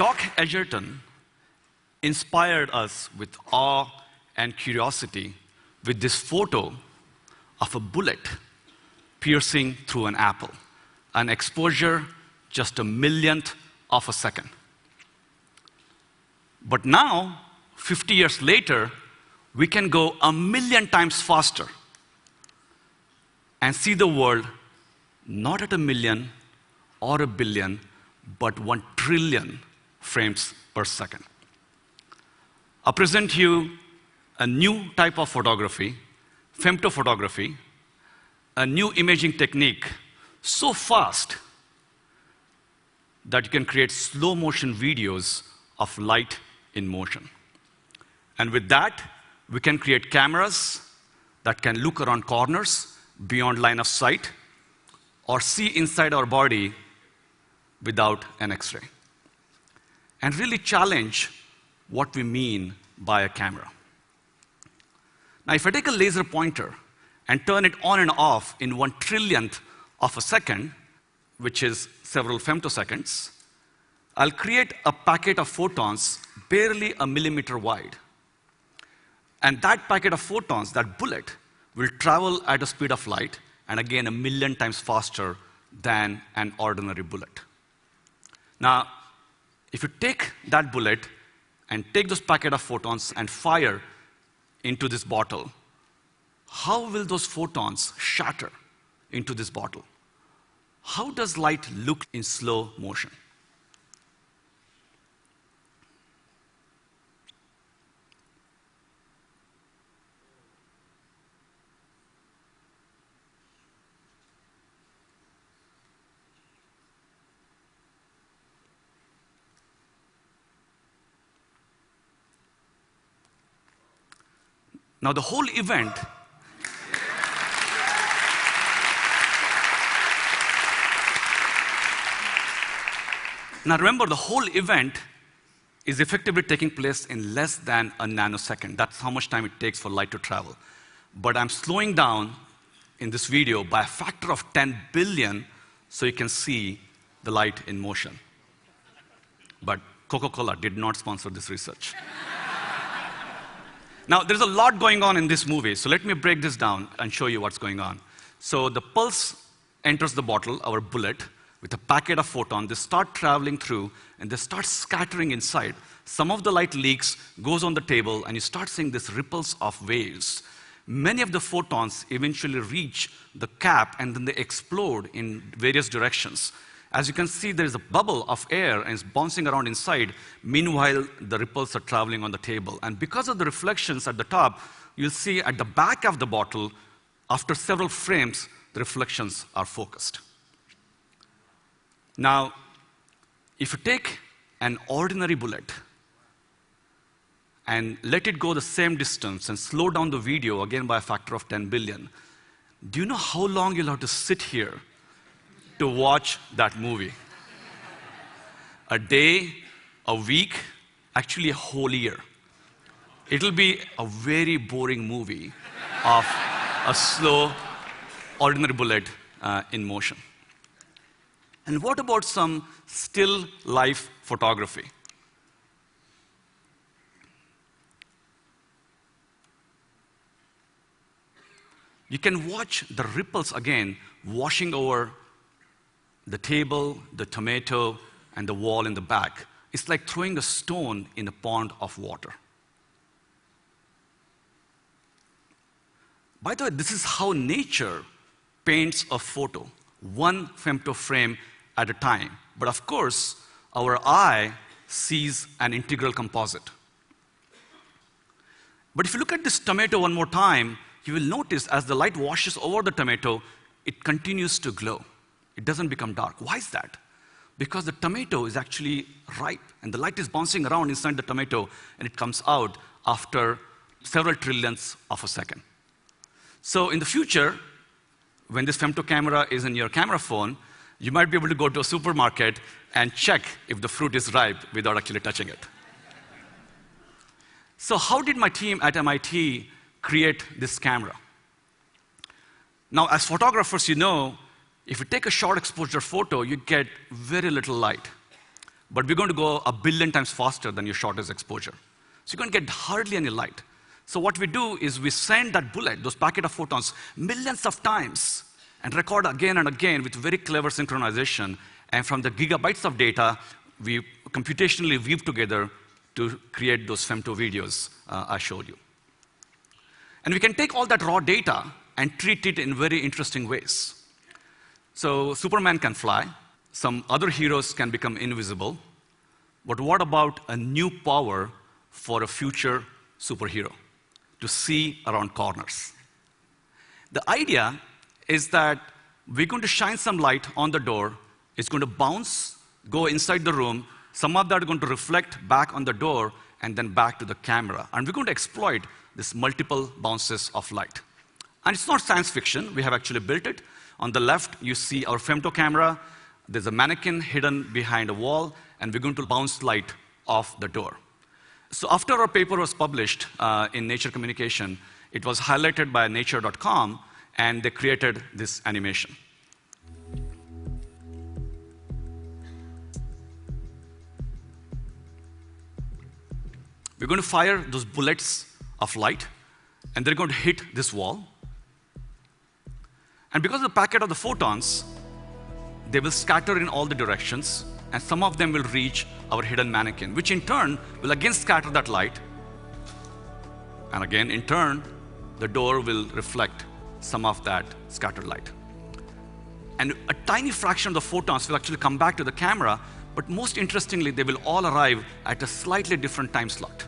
Doc Edgerton inspired us with awe and curiosity with this photo of a bullet piercing through an apple, an exposure just a millionth of a second. But now, 50 years later, we can go 1,000,000 times faster and see the world not at 1,000,000 or 1,000,000,000, but 1,000,000,000,000 frames per second. I present you a new type of photography, femtophotography, a new imaging technique so fast that you can create slow motion videos of light in motion. And with that, we can create cameras that can look around corners beyond line of sight or see inside our body without an X-ray, and really challenge what we mean by a camera. Now, if I take a laser pointer and turn it on and off in 1/1,000,000th of a second, which is several femtoseconds, I'll create a packet of photons barely a millimeter wide. And that packet of photons, that bullet, will travel at a speed of light, and again, 1,000,000 times faster than an ordinary bullet. Now, if you take that bullet and take this packet of photons and fire into this bottle, how will those photons shatter into this bottle? How does light look in slow motion? Now, the whole event Now remember, the whole event is effectively taking place in less than a nanosecond. That's how much time it takes for light to travel. But I'm slowing down in this video by a factor of 10 billion so you can see the light in motion. But Coca-Cola did not sponsor this research. Now, there's a lot going on in this movie, so let me break this down and show you what's going on. So the pulse enters the bottle, our bullet, with a packet of photons. They start traveling through, and they start scattering inside. Some of the light leaks, goes on the table, and you start seeing these ripples of waves. Many of the photons eventually reach the cap, and then they explode in various directions. As you can see, there's a bubble of air, and it's bouncing around inside. Meanwhile, the ripples are traveling on the table. And because of the reflections at the top, you'll see at the back of the bottle, after several frames, the reflections are focused. Now, if you take an ordinary bullet and let it go the same distance and slow down the video, again by a factor of 10 billion, do you know how long you'll have to sit here to watch that movie? A day, a week, actually a whole year. It'll be a very boring movie of a slow, ordinary bullet in motion. And what about some still life photography? You can watch the ripples again washing over the table, the tomato, and the wall in the back. It's like throwing a stone in a pond of water. By the way, this is how nature paints a photo, one femto frame at a time. But of course, our eye sees an integral composite. But if you look at this tomato one more time, you will notice as the light washes over the tomato, it continues to glow. It doesn't become dark. Why is that? Because the tomato is actually ripe, and the light is bouncing around inside the tomato, and it comes out after several trillionths of a second. So in the future, when this femto camera is in your camera phone, you might be able to go to a supermarket and check if the fruit is ripe without actually touching it. So how did my team at MIT create this camera? Now, as photographers, you know, if you take a short exposure photo, you get very little light. but we're going to go 1 billion times faster than your shortest exposure. So you're going to get hardly any light. So what we do is we send that bullet, those packet of photons, millions of times, and record again and again with very clever synchronization. And from the gigabytes of data, we computationally weave together to create those femto videos I showed you. And we can take all that raw data and treat it in very interesting ways. So Superman can fly. Some other heroes can become invisible. But what about a new power for a future superhero? To see around corners. The idea is that we're going to shine some light on the door. It's going to bounce, go inside the room. Some of that are going to reflect back on the door and then back to the camera. And we're going to exploit this multiple bounces of light. And it's not science fiction. We have actually built it. On the left, you see our femto camera. There's a mannequin hidden behind a wall, and we're going to bounce light off the door. So after our paper was published in Nature Communication, it was highlighted by nature.com, and they created this animation. We're going to fire those bullets of light, and they're going to hit this wall. And because of the packet of the photons, they will scatter in all the directions, and some of them will reach our hidden mannequin, which in turn will again scatter that light. And again, in turn, the door will reflect some of that scattered light. And a tiny fraction of the photons will actually come back to the camera, but most interestingly, they will all arrive at a slightly different time slot.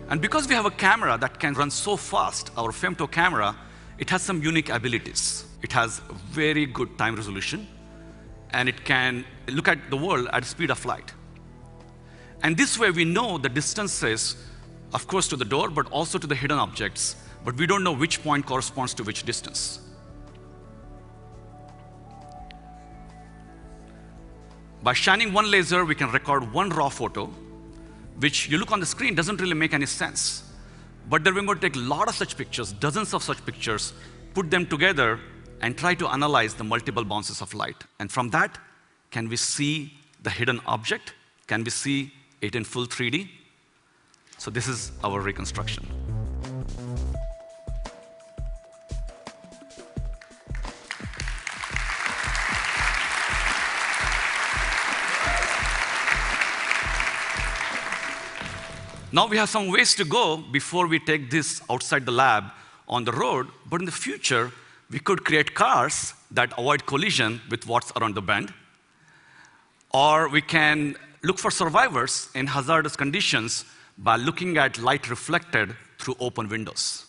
And because we have a camera that can run so fast, our femto camera, it has some unique abilities. It has very good time resolution, and it can look at the world at the speed of light. And this way we know the distances, of course, to the door, but also to the hidden objects, but we don't know which point corresponds to which distance. By shining one laser, we can record one raw photo, which you look on the screen doesn't really make any sense. But then we're going to take a lot of such pictures, dozens of such pictures, put them together, and try to analyze the multiple bounces of light. And from that, can we see the hidden object? Can we see it in full 3D? So this is our reconstruction. Now we have some ways to go before we take this outside the lab on the road, but in the future, we could create cars that avoid collision with what's around the bend. Or we can look for survivors in hazardous conditions by looking at light reflected through open windows.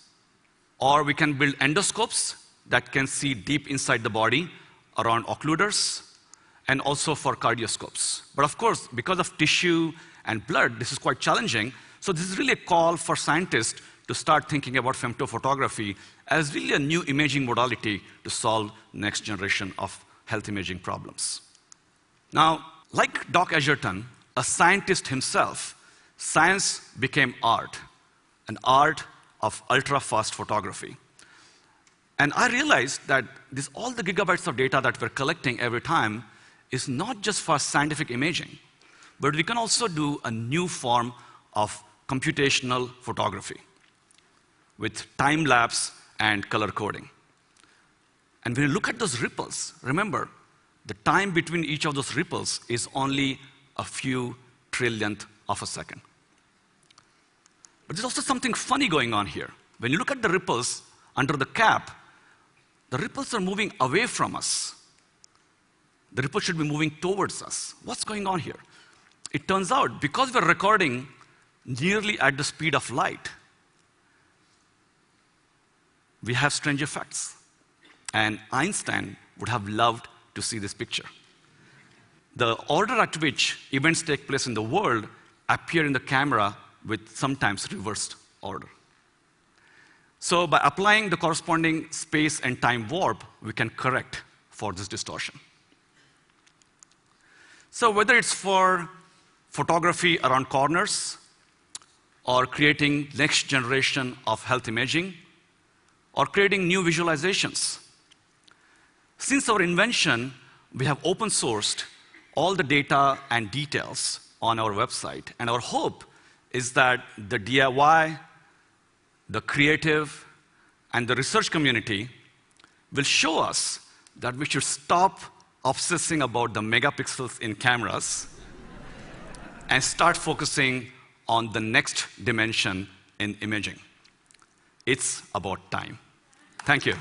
Or we can build endoscopes that can see deep inside the body around occluders, and also for cardioscopes. But of course, because of tissue and blood, this is quite challenging. So this is really a call for scientists to start thinking about femtophotography as really a new imaging modality to solve next generation of health imaging problems. Now, like Doc Edgerton, a scientist himself, science became art, an art of ultra-fast photography. And I realized that all the gigabytes of data that we're collecting every time is not just for scientific imaging, but we can also do a new form of computational photography with time-lapse and color coding. And when you look at those ripples, remember, the time between each of those ripples is only a few trillionth of a second. But there's also something funny going on here. When you look at the ripples under the cap, the ripples are moving away from us. The ripple should be moving towards us. What's going on here? It turns out, because we're recording nearly at the speed of light, we have strange effects. And Einstein would have loved to see this picture. The order at which events take place in the world appear in the camera with sometimes reversed order. So by applying the corresponding space and time warp, we can correct for this distortion. So whether it's for photography around corners, or creating next generation of health imaging, or creating new visualizations, Since our invention, we have open sourced all the data and details on our website. And our hope is that the DIY, the creative, and the research community will show us that we should stop obsessing about the megapixels in cameras and start focusing on the next dimension in imaging. It's about time. Thank you.